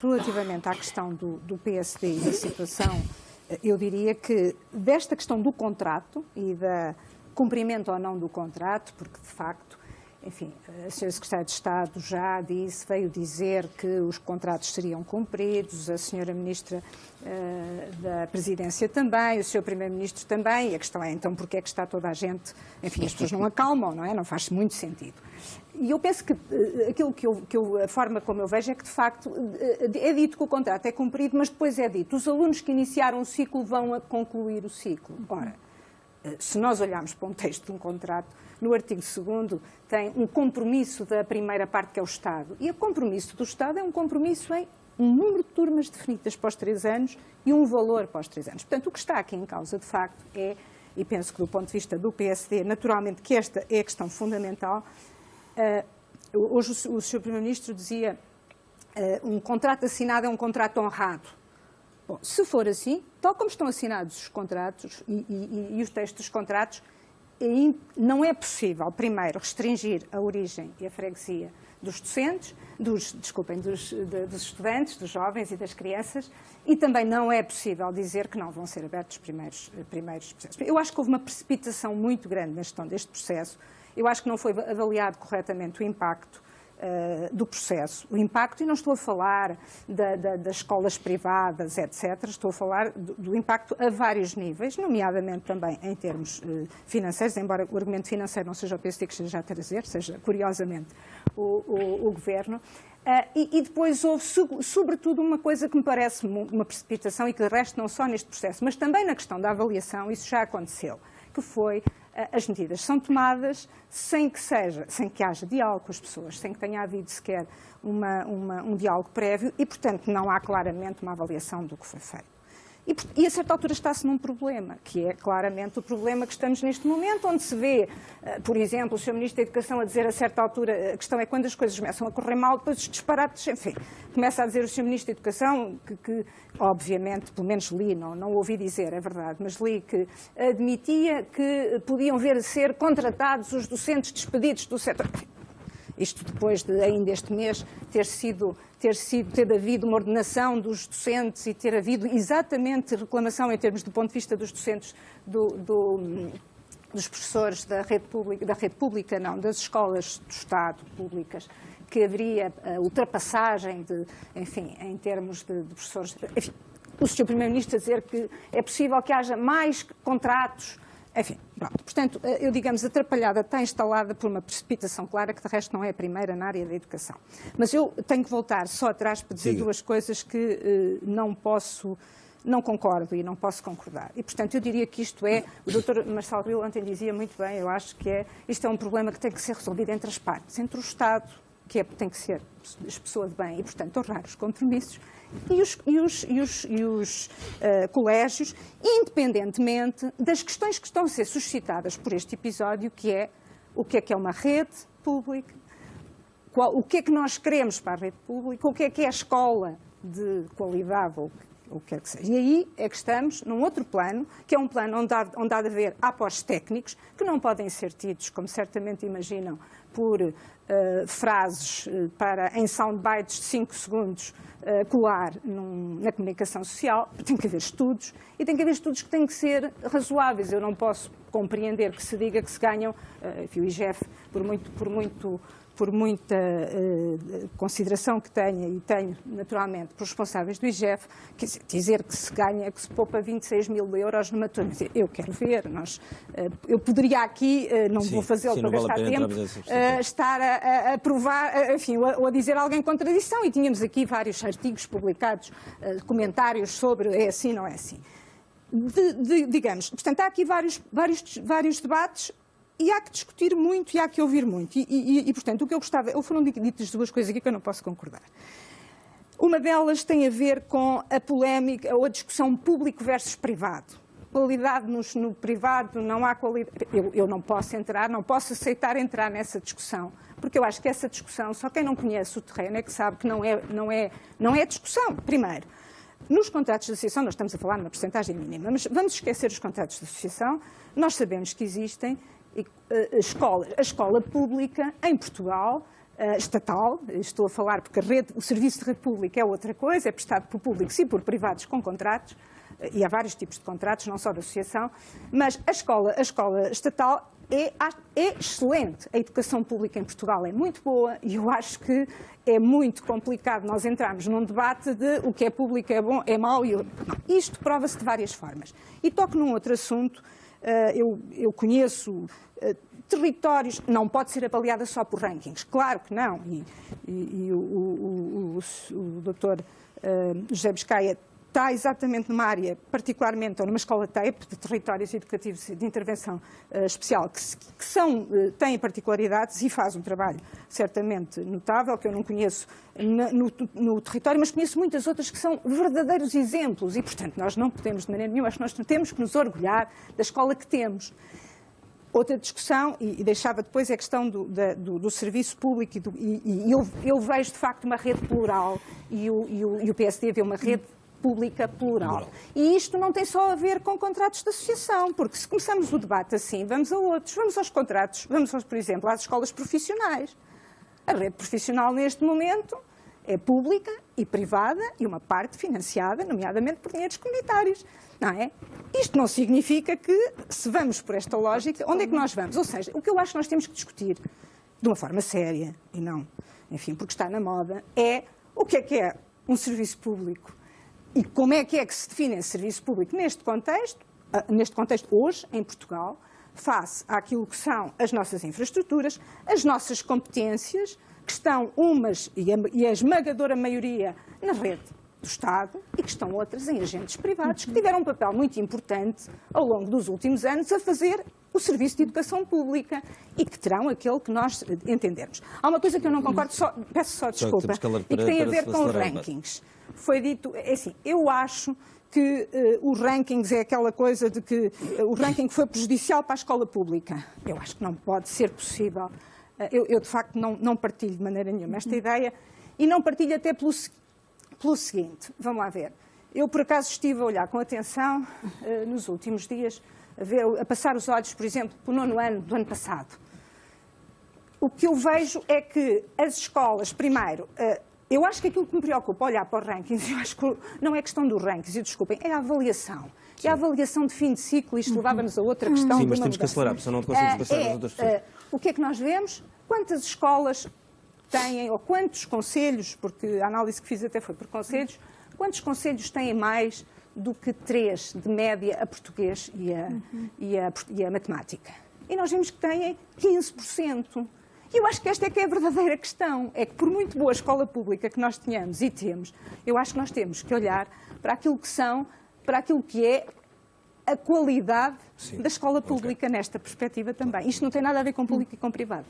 Relativamente à questão do PSD e da situação, eu diria que desta questão do contrato e da cumprimento ou não do contrato, porque de facto, enfim, a Sra. Secretária de Estado já disse, veio dizer que os contratos seriam cumpridos, a Sra. Ministra da Presidência também, o Sr. Primeiro-Ministro também, e a questão é então porque é que está toda a gente, enfim, as pessoas não acalmam, não é? Não faz muito sentido. E eu penso que aquilo a forma como eu vejo é que, de facto, é dito que o contrato é cumprido, mas depois é dito, os alunos que iniciaram o ciclo vão a concluir o ciclo. Ora, se nós olharmos para um texto de um contrato, no artigo 2º tem um compromisso da primeira parte, que é o Estado. E o compromisso do Estado é um compromisso em um número de turmas definidas para os 3 anos e um valor para os 3 anos. Portanto, o que está aqui em causa, de facto, é, e penso que do ponto de vista do PSD, naturalmente que esta é a questão fundamental. Hoje o Sr. Primeiro-Ministro dizia um contrato assinado é um contrato honrado. Bom, se for assim, tal como estão assinados os contratos e os textos dos contratos, não é possível, primeiro, restringir a origem e a freguesia dos docentes, dos estudantes, dos jovens e das crianças, e também não é possível dizer que não vão ser abertos os primeiros processos. Eu acho que houve uma precipitação muito grande na gestão deste processo. Eu acho que não foi avaliado corretamente o impacto do processo. O impacto, e não estou a falar das escolas privadas, etc., estou a falar do impacto a vários níveis, nomeadamente também em termos financeiros, embora o argumento financeiro não seja o PSD que esteja a trazer, seja, curiosamente, o Governo. E depois houve, sobretudo, uma coisa que me parece uma precipitação e que, de resto, não só neste processo, mas também na questão da avaliação, isso já aconteceu, que foi as medidas são tomadas sem que haja diálogo com as pessoas, sem que tenha havido sequer um diálogo prévio e, portanto, não há claramente uma avaliação do que foi feito. E a certa altura está-se num problema, que é claramente o problema que estamos neste momento, onde se vê, por exemplo, o Sr. Ministro da Educação a dizer a certa altura, a questão é quando as coisas começam a correr mal, depois os disparates, enfim, começa a dizer o Sr. Ministro da Educação que obviamente, pelo menos li, não ouvi dizer, é verdade, mas li que admitia que podiam vir a ser contratados os docentes despedidos do setor. Isto depois de, ainda este mês, ter havido uma ordenação dos docentes e ter havido exatamente reclamação em termos do ponto de vista dos docentes dos professores da rede pública, não, das escolas do Estado públicas, que haveria ultrapassagem enfim, em termos de professores. Enfim, o Sr. Primeiro-Ministro a dizer que é possível que haja mais contratos. Enfim, pronto. Portanto, eu, digamos, atrapalhada está instalada por uma precipitação clara, que de resto não é a primeira na área da educação. Mas eu tenho que voltar só atrás para dizer duas coisas que não concordo e não posso concordar. E, portanto, eu diria que isto é, o Dr. Marcelo Rebelo ontem dizia muito bem, eu acho que isto é um problema que tem que ser resolvido entre as partes, entre o Estado, que tem que ser pessoa de bem e, portanto, honrar os compromissos, e os colégios, independentemente das questões que estão a ser suscitadas por este episódio, que é o que é uma rede pública, o que é que nós queremos para a rede pública, o que é a escola de qualidade, ou o que quer que seja. E aí é que estamos num outro plano, que é um plano onde há de haver apoios técnicos, que não podem ser tidos, como certamente imaginam, por frases em soundbites de 5 segundos, colar na comunicação social. Tem que haver estudos, e tem que haver estudos que têm que ser razoáveis. Eu não posso compreender que se diga que se ganham, enfim, o IGF, por muita consideração que tenha, e tenho naturalmente por responsáveis do IGF, dizer que se ganha, que se poupa 26 mil euros numa turma. Eu quero ver, eu poderia aqui, não vou fazê-lo para gastar tempo, estar a provar, enfim, ou a dizer alguém em contradição, e tínhamos aqui vários artigos publicados, comentários sobre é assim, não é assim. Digamos, portanto, há aqui vários debates. E há que discutir muito e há que ouvir muito. Portanto, o que eu gostava... Foram ditas duas coisas aqui que eu não posso concordar. Uma delas tem a ver com a polémica ou a discussão público versus privado. Qualidade no privado, não há qualidade... Eu não posso aceitar entrar nessa discussão, porque eu acho que essa discussão, só quem não conhece o terreno é que sabe que não é discussão, primeiro. Nos contratos de associação, nós estamos a falar numa percentagem mínima, mas vamos esquecer os contratos de associação, nós sabemos que existem... A escola pública, em Portugal, estatal, estou a falar porque o serviço de rede pública é outra coisa, é prestado por públicos e por privados com contratos, e há vários tipos de contratos, não só da associação, mas a escola estatal é excelente. A educação pública em Portugal é muito boa e eu acho que é muito complicado nós entrarmos num debate de o que é público é bom, é mau. Não, isto prova-se de várias formas. E toco num outro assunto, eu conheço territórios, não pode ser avaliada só por rankings, claro que não. E o doutor José Biscaia está exatamente numa área, particularmente, ou numa escola TEIP, de territórios educativos de intervenção especial, que têm particularidades e faz um trabalho certamente notável, que eu não conheço no território, mas conheço muitas outras que são verdadeiros exemplos e, portanto, nós não podemos, de maneira nenhuma, acho que nós temos que nos orgulhar da escola que temos. Outra discussão, e deixava depois, é a questão do serviço público, e eu vejo, de facto, uma rede plural, e o PSD vê uma rede pública plural. E isto não tem só a ver com contratos de associação, porque se começamos o debate assim, vamos a outros, vamos aos contratos, por exemplo, às escolas profissionais. A rede profissional, neste momento, é pública e privada e uma parte financiada, nomeadamente por dinheiros comunitários. Não é? Isto não significa que, se vamos por esta lógica, onde é que nós vamos? Ou seja, o que eu acho que nós temos que discutir de uma forma séria, e não, enfim, porque está na moda, é o que é um serviço público e como é que se define esse serviço público neste contexto hoje, em Portugal, face àquilo que são as nossas infraestruturas, as nossas competências, que estão umas, e a esmagadora maioria, na rede do Estado, e que estão outras em agentes privados, que tiveram um papel muito importante ao longo dos últimos anos a fazer o serviço de educação pública e que terão aquele que nós entendermos. Há uma coisa que eu não concordo, peço só desculpa, e que tem a ver com os rankings. Foi dito, é assim, eu acho que os rankings é aquela coisa de que o ranking foi prejudicial para a escola pública. Eu acho que não pode ser possível. Eu de facto, não partilho de maneira nenhuma esta ideia e não partilho até pelo seguinte, vamos lá ver. Eu, por acaso, estive a olhar com atenção nos últimos dias, a passar os olhos, por exemplo, para o 9º ano do ano passado. O que eu vejo é que as escolas, primeiro, eu acho que aquilo que me preocupa, olhar para os rankings, eu acho que não é questão dos rankings, e desculpem, é a avaliação. Sim. É a avaliação de fim de ciclo, isto levava-nos a outra questão. Sim, mas temos que acelerar, porque senão não conseguimos passar às outras pessoas. O que é que nós vemos? Quantas escolas têm, ou quantos conselhos, porque a análise que fiz até foi por conselhos, quantos conselhos têm mais do que 3 de média a português e a matemática? E nós vemos que têm 15%. E eu acho que esta é que é a verdadeira questão. É que por muito boa escola pública que nós tenhamos e temos, eu acho que nós temos que olhar para aquilo que é a qualidade da escola pública nesta perspectiva também. Isto não tem nada a ver com público e com privado.